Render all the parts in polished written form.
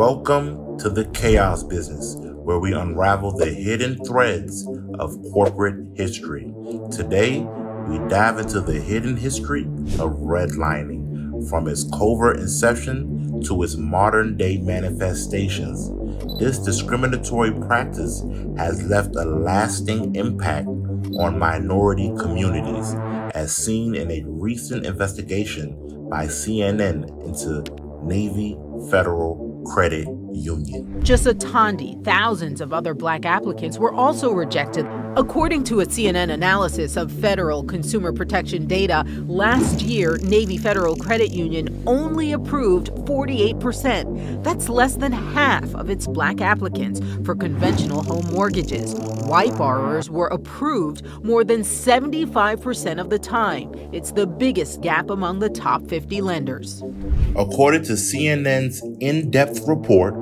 Welcome to the chaos business, where we unravel the hidden threads of corporate history. Today, we dive into the hidden history of redlining, from its covert inception to its modern-day manifestations. This discriminatory practice has left a lasting impact on minority communities, as seen in a recent investigation by CNN into Navy Federal Credit Union. Just a Tondi, thousands of other black applicants were also rejected. According to a CNN analysis of federal consumer protection data, last year, Navy Federal Credit Union only approved 48%. That's less than half of its black applicants for conventional home mortgages. White borrowers were approved more than 75% of the time. It's the biggest gap among the top 50 lenders. According to CNN's in-depth report,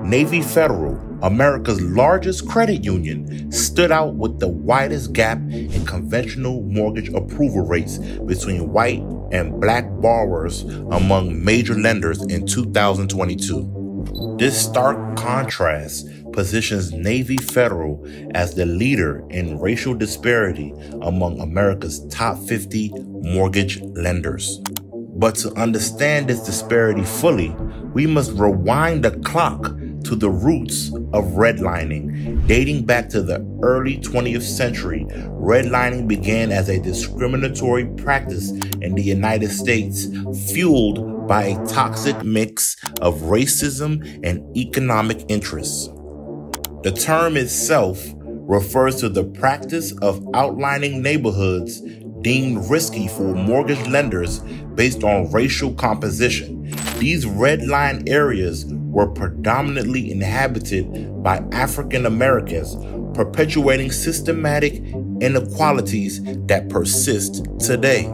Navy Federal, America's largest credit union, stood out with the widest gap in conventional mortgage approval rates between white and black borrowers among major lenders in 2022. This stark contrast positions Navy Federal as the leader in racial disparity among America's top 50 mortgage lenders. But to understand this disparity fully, we must rewind the clock to the roots of redlining. Dating back to the early 20th century, redlining began as a discriminatory practice in the United States, fueled by a toxic mix of racism and economic interests. The term itself refers to the practice of outlining neighborhoods deemed risky for mortgage lenders based on racial composition. These redline areas were predominantly inhabited by African Americans, perpetuating systematic inequalities that persist today.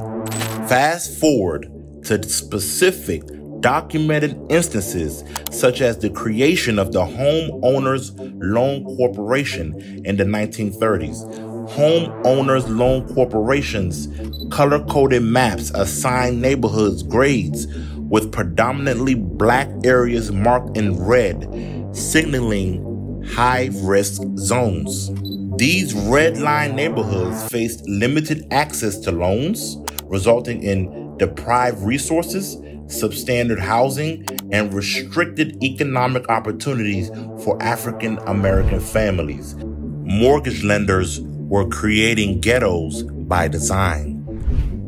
Fast forward to specific documented instances such as the creation of the Homeowners Loan Corporation in the 1930s. Homeowners Loan Corporations color-coded maps assigned neighborhoods grades with predominantly black areas marked in red, signaling high-risk zones. These red-line neighborhoods faced limited access to loans, resulting in deprived resources, substandard housing, and restricted economic opportunities for African American families. Mortgage lenders were creating ghettos by design.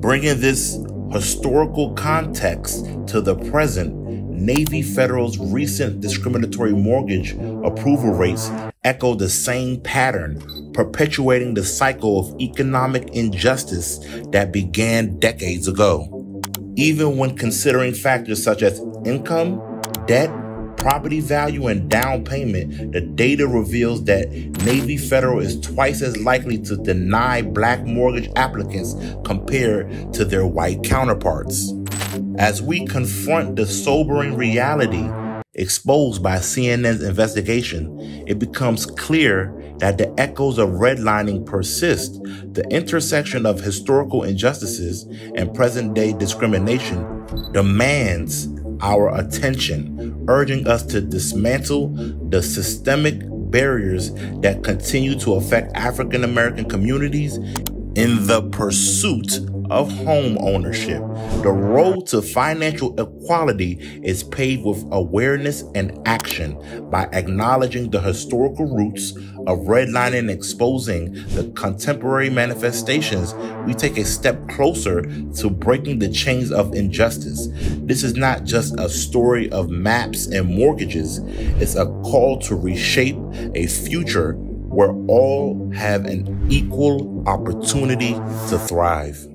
Bringing this historical context to the present, Navy Federal's recent discriminatory mortgage approval rates echo the same pattern, perpetuating the cycle of economic injustice that began decades ago. Even when considering factors such as income, debt, property value, and down payment, the data reveals that Navy Federal is twice as likely to deny black mortgage applicants compared to their white counterparts. As we confront the sobering reality exposed by CNN's investigation, it becomes clear that the echoes of redlining persist. The intersection of historical injustices and present-day discrimination demands our attention, urging us to dismantle the systemic barriers that continue to affect African American communities in the pursuit of home ownership. The road to financial equality is paved with awareness and action. By acknowledging the historical roots of redlining and exposing the contemporary manifestations, we take a step closer to breaking the chains of injustice. This is not just a story of maps and mortgages. It's a call to reshape a future where all have an equal opportunity to thrive.